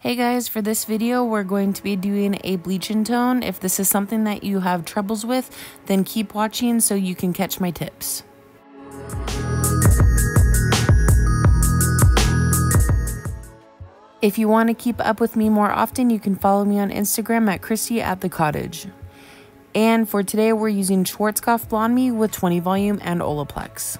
Hey guys, for this video we're going to be doing a bleach and tone. If this is something that you have troubles with, then keep watching so you can catch my tips. If you want to keep up with me more often, you can follow me on Instagram at Christy@thecottage. And for today we're using Schwarzkopf BlondeMe with 20 volume and olaplex.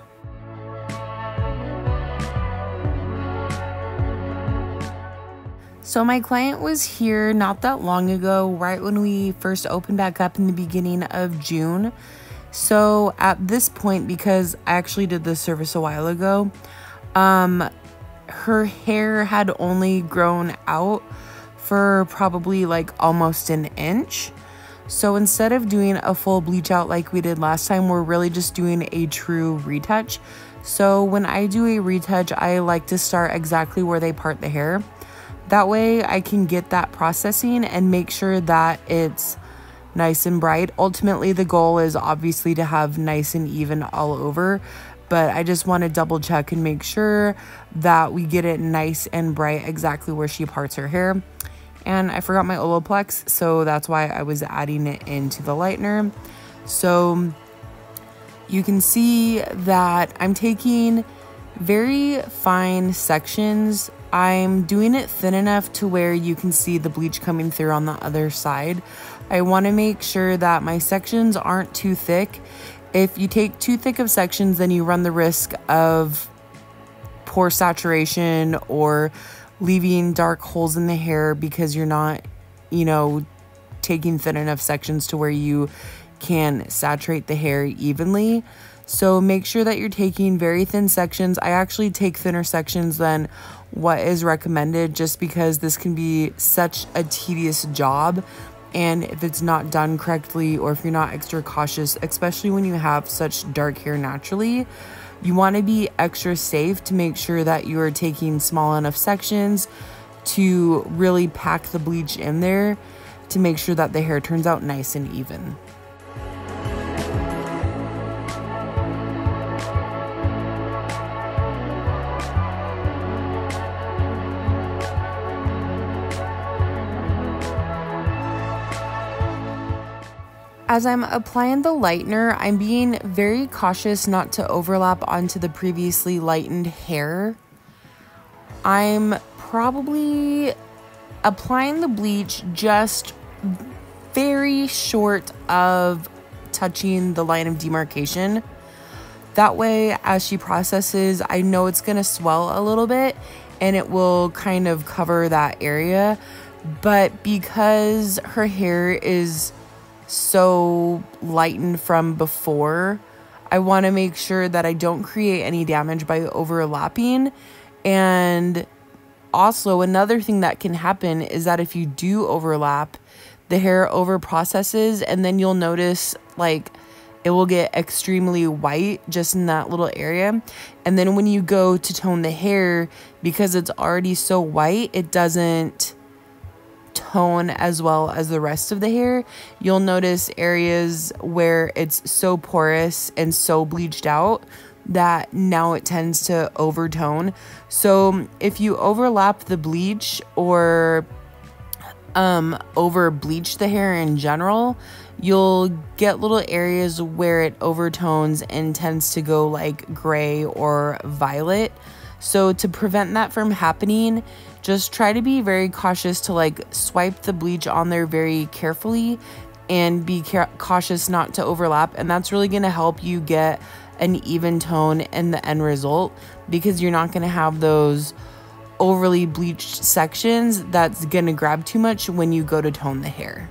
So my client was here not that long ago, right when we first opened back up in the beginning of June. So at this point, because I actually did this service a while ago, her hair had only grown out for probably like almost an inch. So instead of doing a full bleach out like we did last time, we're really just doing a true retouch. So when I do a retouch, I like to start exactly where they part the hair. That way I can get that processing and make sure that it's nice and bright. Ultimately, the goal is obviously to have nice and even all over, but I just want to double check and make sure that we get it nice and bright exactly where she parts her hair. And I forgot my olaplex, so that's why I was adding it into the lightener. So you can see that I'm taking very fine sections. I'm doing it thin enough to where you can see the bleach coming through on the other side. I want to make sure that my sections aren't too thick. If you take too thick of sections, then you run the risk of poor saturation or leaving dark holes in the hair because you're not, taking thin enough sections to where you can saturate the hair evenly. So make sure that you're taking very thin sections. I actually take thinner sections than what is recommended just because this can be such a tedious job. And if it's not done correctly or if you're not extra cautious, especially when you have such dark hair naturally, you want to be extra safe to make sure that you are taking small enough sections to really pack the bleach in there to make sure that the hair turns out nice and even. As I'm applying the lightener, I'm being very cautious not to overlap onto the previously lightened hair. I'm probably applying the bleach just very short of touching the line of demarcation. That way, as she processes, I know it's going to swell a little bit and it will kind of cover that area. But because her hair is so lightened from before, I want to make sure that I don't create any damage by overlapping. And also another thing that can happen is that if you do overlap, the hair over processes and then you'll notice like it will get extremely white just in that little area. And then when you go to tone the hair, because it's already so white, it doesn't tone as well as the rest of the hair. You'll notice areas where it's so porous and so bleached out that now it tends to overtone. So if you overlap the bleach or over bleach the hair in general, you'll get little areas where it overtones and tends to go like gray or violet. So to prevent that from happening, just try to be very cautious to like swipe the bleach on there very carefully and be cautious not to overlap. And that's really going to help you get an even tone in the end result, because you're not going to have those overly bleached sections that's going to grab too much when you go to tone the hair.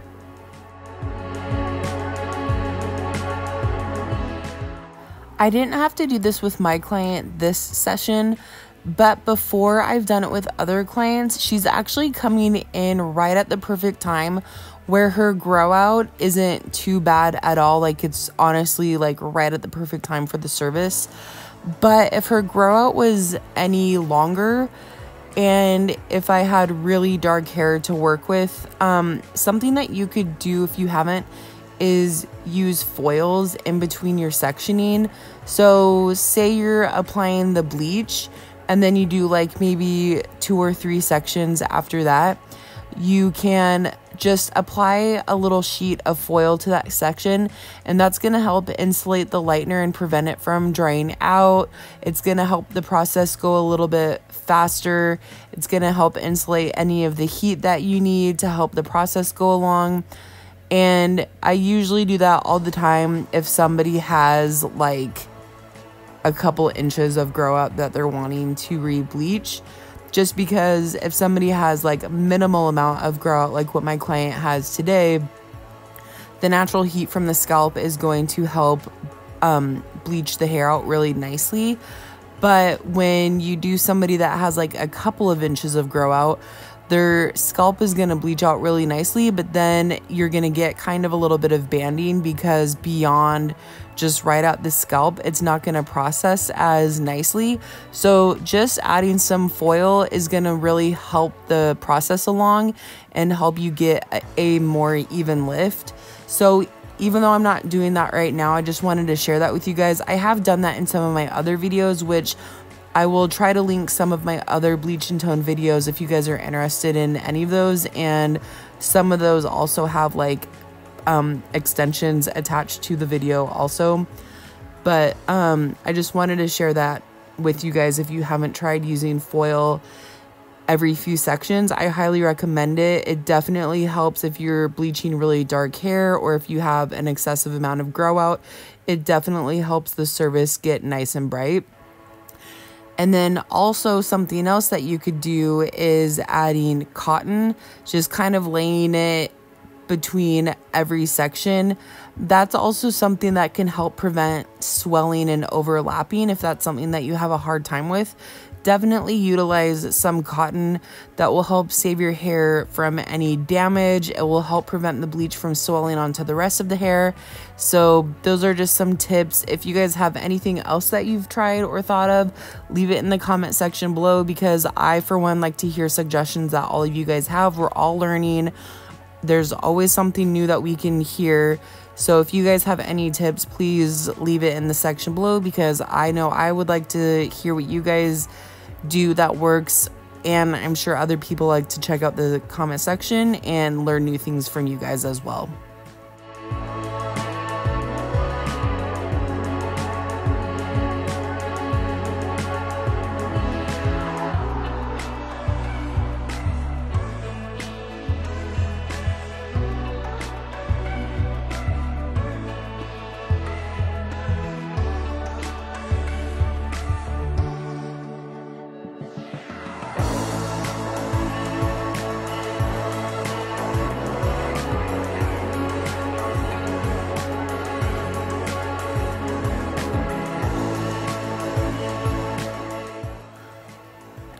I didn't have to do this with my client this session, but before I've done it with other clients, she's actually coming in right at the perfect time where her grow out isn't too bad at all. Like it's honestly like right at the perfect time for the service. But if her grow out was any longer and if I had really dark hair to work with, something that you could do if you haven't is use foils in between your sectioning. So say you're applying the bleach and then you do like maybe 2 or 3 sections after that, you can just apply a little sheet of foil to that section, and that's going to help insulate the lightener and prevent it from drying out. It's going to help the process go a little bit faster. It's going to help insulate any of the heat that you need to help the process go along. And I usually do that all the time if somebody has like a couple inches of grow out that they're wanting to re-bleach. Just because if somebody has like a minimal amount of grow out like what my client has today, the natural heat from the scalp is going to help bleach the hair out really nicely. But when you do somebody that has like a couple of inches of grow out, their scalp is going to bleach out really nicely, but then you're going to get kind of a little bit of banding, because beyond just right out the scalp, it's not going to process as nicely. So just adding some foil is going to really help the process along and help you get a more even lift. So even though I'm not doing that right now, I just wanted to share that with you guys. I have done that in some of my other videos, which I will try to link some of my other bleach and tone videos if you guys are interested in any of those. And some of those also have like extensions attached to the video also. But I just wanted to share that with you guys. If you haven't tried using foil every few sections, I highly recommend it. It definitely helps if you're bleaching really dark hair or if you have an excessive amount of grow out. It definitely helps the surface get nice and bright. And then also something else that you could do is adding cotton, just kind of laying it between every section. That's also something that can help prevent swelling and overlapping if that's something that you have a hard time with. Definitely utilize some cotton. That will help save your hair from any damage. It will help prevent the bleach from swelling onto the rest of the hair. So those are just some tips. If you guys have anything else that you've tried or thought of, leave it in the comment section below, because I, for one, like to hear suggestions that all of you guys have. We're all learning. There's always something new that we can hear. So if you guys have any tips, please leave it in the section below, because I know I would like to hear what you guys do that works. And I'm sure other people like to check out the comment section and learn new things from you guys as well.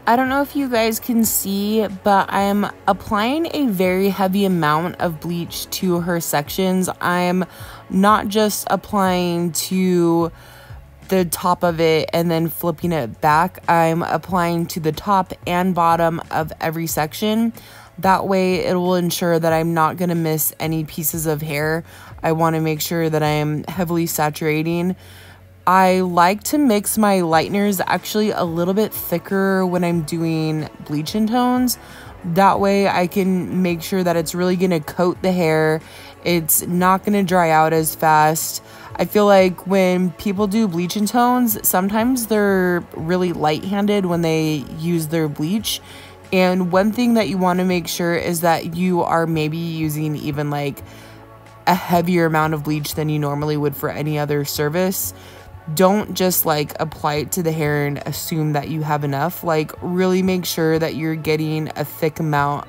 I don't know if you guys can see, but I'm applying a very heavy amount of bleach to her sections. I'm not just applying to the top of it and then flipping it back. I'm applying to the top and bottom of every section. That way it will ensure that I'm not going to miss any pieces of hair. I want to make sure that I'm heavily saturating. I like to mix my lighteners actually a little bit thicker when I'm doing bleach and tones. That way I can make sure that it's really going to coat the hair. It's not going to dry out as fast. I feel like when people do bleach and tones, sometimes they're really light-handed when they use their bleach. And one thing that you want to make sure is that you are maybe using even like a heavier amount of bleach than you normally would for any other service. Don't just like apply it to the hair and assume that you have enough. Like really make sure that you're getting a thick amount,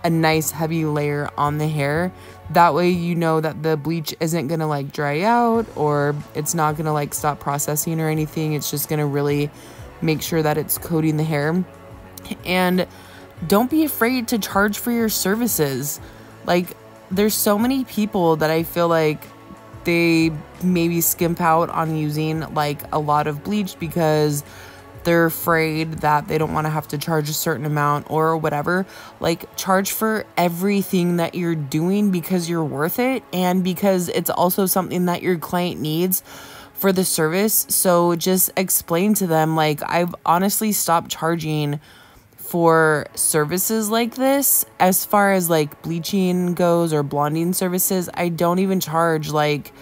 a nice heavy layer on the hair. That way you know that the bleach isn't gonna like dry out, or it's not gonna like stop processing or anything. It's just gonna really make sure that it's coating the hair. And don't be afraid to charge for your services. Like there's so many people that I feel like they maybe skimp out on using like a lot of bleach because they're afraid that they don't want to have to charge a certain amount or whatever. Like charge for everything that you're doing because you're worth it, and because it's also something that your client needs for the service. So just explain to them, like, I've honestly stopped charging for services like this. As far as like bleaching goes or blonding services, I don't even charge like,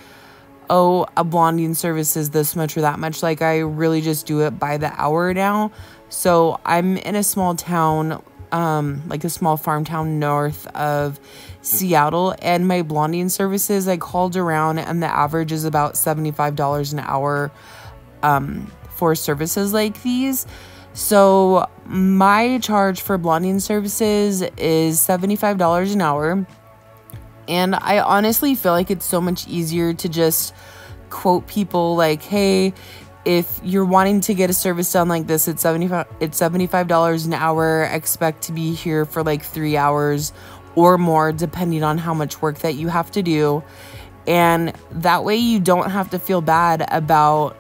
oh, a blonding service is this much or that much. Like, I really just do it by the hour now. So I'm in a small town, like a small farm town north of Seattle, and my blonding services, I called around, and the average is about $75 an hour for services like these. So my charge for blonding services is $75 an hour. And I honestly feel like it's so much easier to just quote people like, hey, if you're wanting to get a service done like this, it's $75 an hour. Expect to be here for like 3 hours or more, depending on how much work that you have to do. And that way you don't have to feel bad about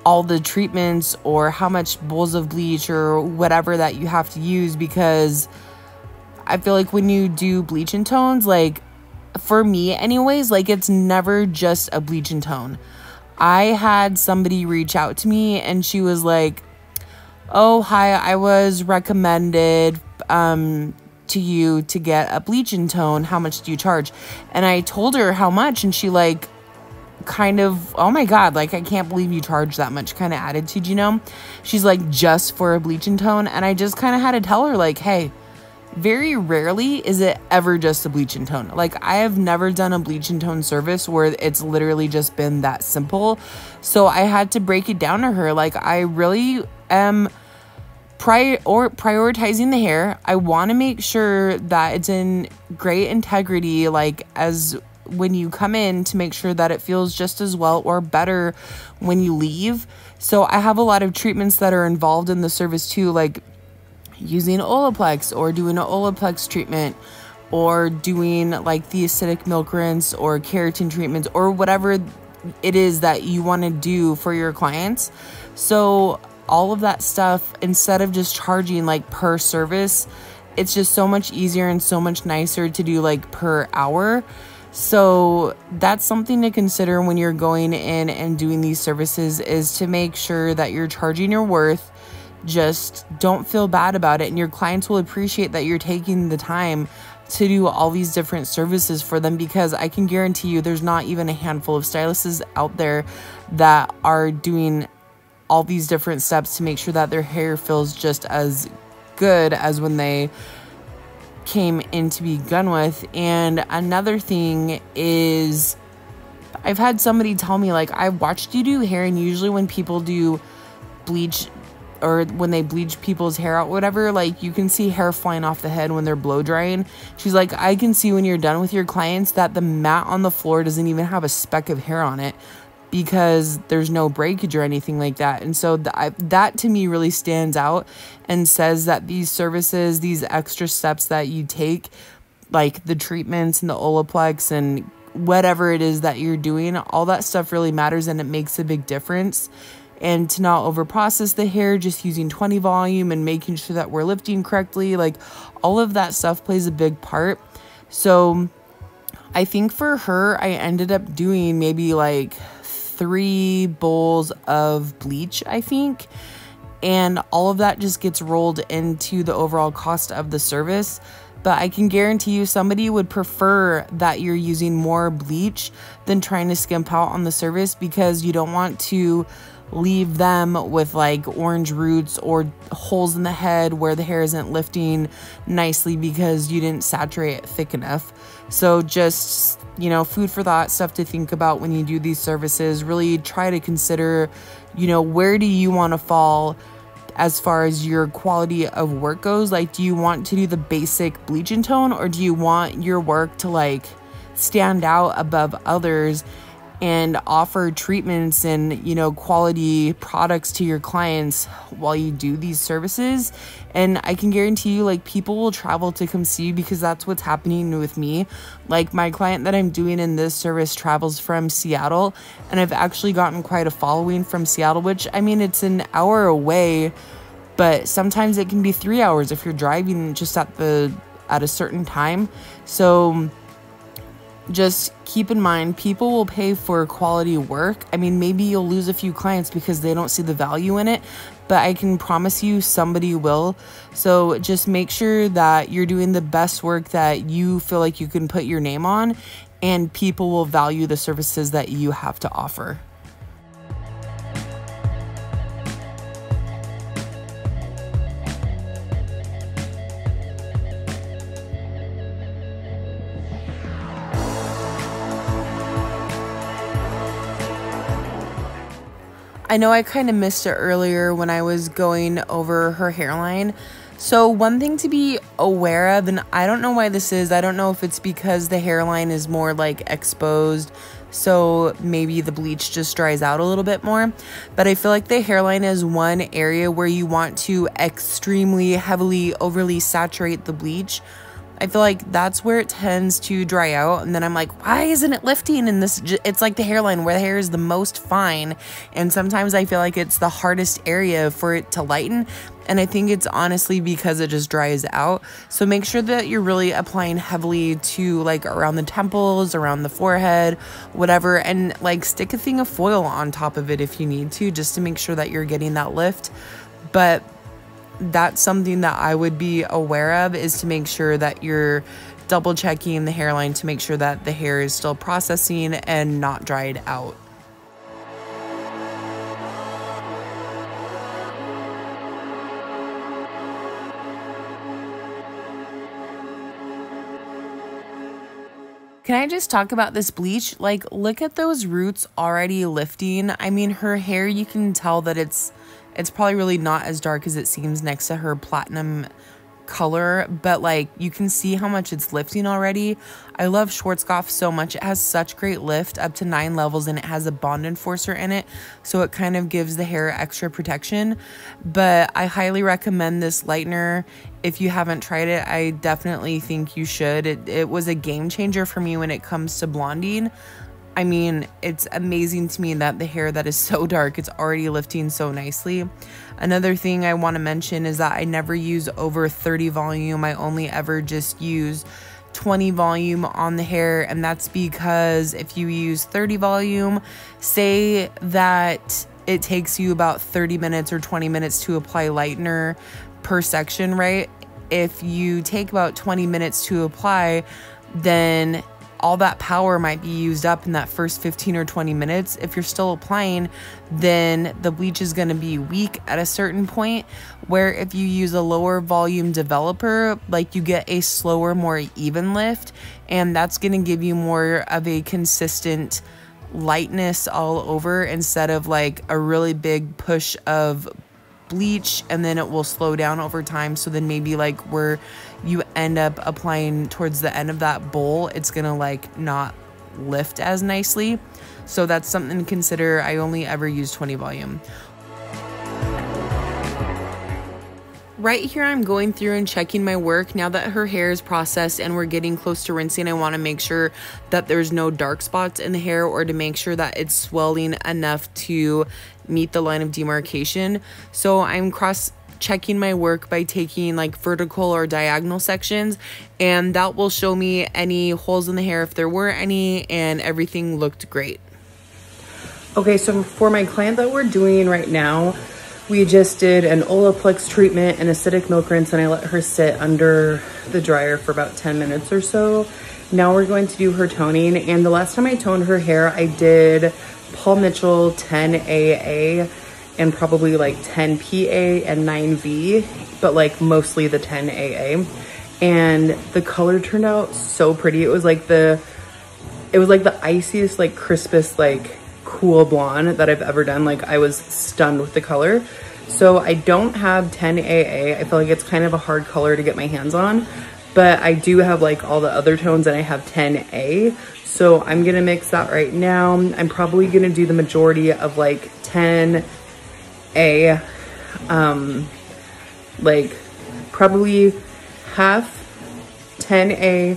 all the treatments or how much bowls of bleach or whatever that you have to use, because I feel like when you do bleach and tones, like, for me anyways, like, it's never just a bleach and tone. I had somebody reach out to me and she was like, oh, hi, I was recommended to you to get a bleach and tone. How much do you charge? And I told her how much, and she like kind of, oh my God, like, I can't believe you charge that much kind of attitude, you know? She's like, just for a bleach and tone? And I just kind of had to tell her like, hey, very rarely is it ever just a bleach and tone. Like, I have never done a bleach and tone service where it's literally just been that simple. So I had to break it down to her. Like, I really am prioritizing the hair. I want to make sure that it's in great integrity, like, as when you come in, to make sure that it feels just as well or better when you leave. So I have a lot of treatments that are involved in the service too, like using olaplex or doing an olaplex treatment, or doing like the acidic milk rinse or keratin treatments, or whatever it is that you want to do for your clients. So all of that stuff, instead of just charging like per service, it's just so much easier and so much nicer to do like per hour. So that's something to consider when you're going in and doing these services, is to make sure that you're charging your worth. Just don't feel bad about it, and your clients will appreciate that you're taking the time to do all these different services for them, because I can guarantee you there's not even a handful of stylists out there that are doing all these different steps to make sure that their hair feels just as good as when they came in to be done with. And another thing is, I've had somebody tell me, like, I've watched you do hair, and usually when people do bleach, or when they bleach people's hair out, whatever, like, you can see hair flying off the head when they're blow drying. She's like, I can see when you're done with your clients that the mat on the floor doesn't even have a speck of hair on it, because there's no breakage or anything like that. And so that to me really stands out and says that these services, these extra steps that you take, like the treatments and the olaplex and whatever it is that you're doing, all that stuff really matters, and it makes a big difference. And to not over process the hair, just using 20 volume and making sure that we're lifting correctly, like, all of that stuff plays a big part. So I think for her, I ended up doing maybe like 3 bowls of bleach, I think. And all of that just gets rolled into the overall cost of the service. But I can guarantee you somebody would prefer that you're using more bleach than trying to skimp out on the service, because you don't want to leave them with like orange roots or holes in the head where the hair isn't lifting nicely because you didn't saturate it thick enough. So just, you know, food for thought, stuff to think about when you do these services. Really try to consider, you know, where do you want to fall as far as your quality of work goes? Like, do you want to do the basic bleach and tone, or do you want your work to like stand out above others and offer treatments and, you know, quality products to your clients while you do these services? And I can guarantee you, like, people will travel to come see you, because that's what's happening with me. Like, my client that I'm doing in this service travels from Seattle, and I've actually gotten quite a following from Seattle, which, I mean, it's an hour away, but sometimes it can be 3 hours if you're driving just at a certain time. So just keep in mind, people will pay for quality work. I mean, maybe you'll lose a few clients because they don't see the value in it, but I can promise you somebody will. So just make sure that you're doing the best work that you feel like you can put your name on, and people will value the services that you have to offer. I know I kind of missed it earlier when I was going over her hairline. So one thing to be aware of, and I don't know why this is, I don't know if it's because the hairline is more like exposed, so maybe the bleach just dries out a little bit more, but I feel like the hairline is one area where you want to extremely heavily overly saturate the bleach. I feel like that's where it tends to dry out, and then I'm like, why isn't it lifting? And this, it's like the hairline where the hair is the most fine, and sometimes I feel like it's the hardest area for it to lighten, and I think it's honestly because it just dries out. So make sure that you're really applying heavily to like around the temples, around the forehead, whatever, and like stick a thing of foil on top of it if you need to, just to make sure that you're getting that lift. But that's something that I would be aware of, is to make sure that you're double checking the hairline to make sure that the hair is still processing and not dried out. Can I just talk about this bleach? Like, look at those roots already lifting. I mean, her hair, you can tell that it's probably really not as dark as it seems next to her platinum color, but like you can see how much it's lifting already. I love Schwarzkopf so much. It has such great lift, up to 9 levels, and it has a bond enforcer in it, so it kind of gives the hair extra protection. But I highly recommend this lightener. If you haven't tried it, I definitely think you should. It was a game changer for me when it comes to blonding. I mean, it's amazing to me that the hair that is so dark, it's already lifting so nicely. Another thing I want to mention is that I never use over 30 volume. I only ever just use 20 volume on the hair, and that's because if you use 30 volume, say that it takes you about 30 minutes or 20 minutes to apply lightener per section, right? If you take about 20 minutes to apply, then all that power might be used up in that first 15 or 20 minutes. If you're still applying, then the bleach is going to be weak at a certain point, where if you use a lower volume developer, like you get a slower, more even lift, and that's going to give you more of a consistent lightness all over, instead of like a really big push of bleach and then it will slow down over time. So then maybe like where you end up applying towards the end of that bowl, it's gonna like not lift as nicely. So that's something to consider. I only ever use 20 volume. Right here, I'm going through and checking my work. Now that her hair is processed and we're getting close to rinsing, I want to make sure that there's no dark spots in the hair, or to make sure that it's swelling enough to meet the line of demarcation. So I'm cross-checking my work by taking like vertical or diagonal sections, and that will show me any holes in the hair if there were any, and everything looked great. Okay, so for my client that we're doing right now, we just did an olaplex treatment and acidic milk rinse, and I let her sit under the dryer for about 10 minutes or so. Now we're going to do her toning, and the last time I toned her hair, I did Paul Mitchell 10AA and probably like 10PA and 9V, but like mostly the 10AA. And the color turned out so pretty. It was like the iciest, like crispest, like cool blonde that I've ever done. Like I was stunned with the color. So I don't have 10AA. I feel like it's kind of a hard color to get my hands on, but I do have like all the other tones, and I have 10A. So I'm gonna mix that right now. I'm probably gonna do the majority of like 10A, like probably half 10A,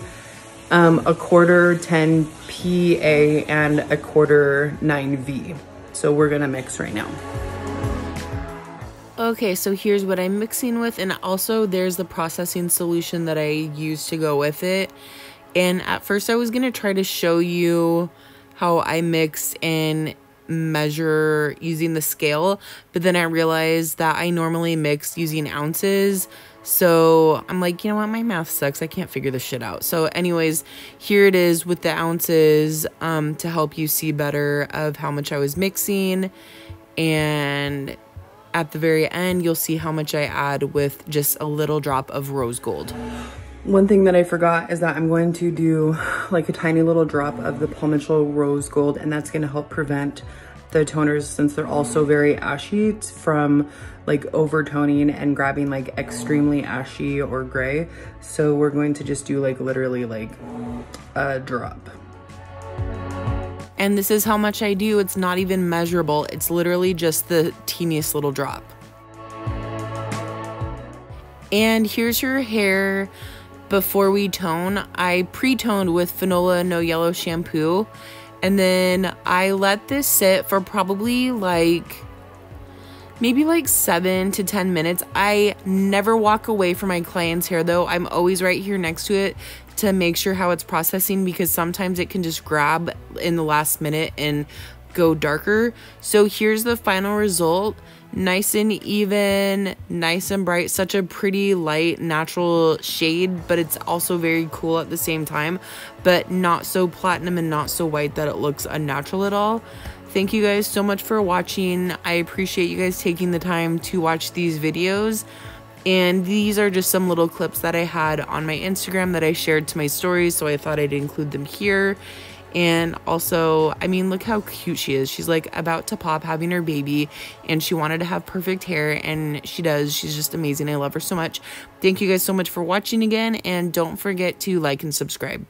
a quarter 10PA, and a quarter 9V. So we're gonna mix right now. Okay, so here's what I'm mixing with, and also there's the processing solution that I use to go with it. And at first I was going to try to show you how I mix and measure using the scale, but then I realized that I normally mix using ounces. So I'm like, you know what, my math sucks, I can't figure this shit out. So anyways, here it is with the ounces to help you see better of how much I was mixing. And at the very end, you'll see how much I add with just a little drop of rose gold. One thing that I forgot is that I'm going to do like a tiny little drop of the Paul Mitchell rose gold, and that's going to help prevent the toners, since they're also very ashy, from like overtoning and grabbing like extremely ashy or gray. So we're going to just do like literally like a drop. And this is how much I do. It's not even measurable. It's literally just the teeniest little drop. And here's your hair before we tone. I pre-toned with Fanola No Yellow shampoo. And then I let this sit for probably maybe 7 to 10 minutes. I never walk away from my client's hair though. I'm always right here next to it to make sure how it's processing, because sometimes it can just grab in the last minute and go darker. So here's the final result. Nice and even, nice and bright, such a pretty light natural shade, but it's also very cool at the same time, but not so platinum and not so white that it looks unnatural at all. Thank you guys so much for watching. I appreciate you guys taking the time to watch these videos. And these are just some little clips that I had on my Instagram that I shared to my stories, so I thought I'd include them here. And also, I mean, look how cute she is. She's like about to pop having her baby, and she wanted to have perfect hair, and she does. She's just amazing. I love her so much. Thank you guys so much for watching again, and don't forget to like and subscribe.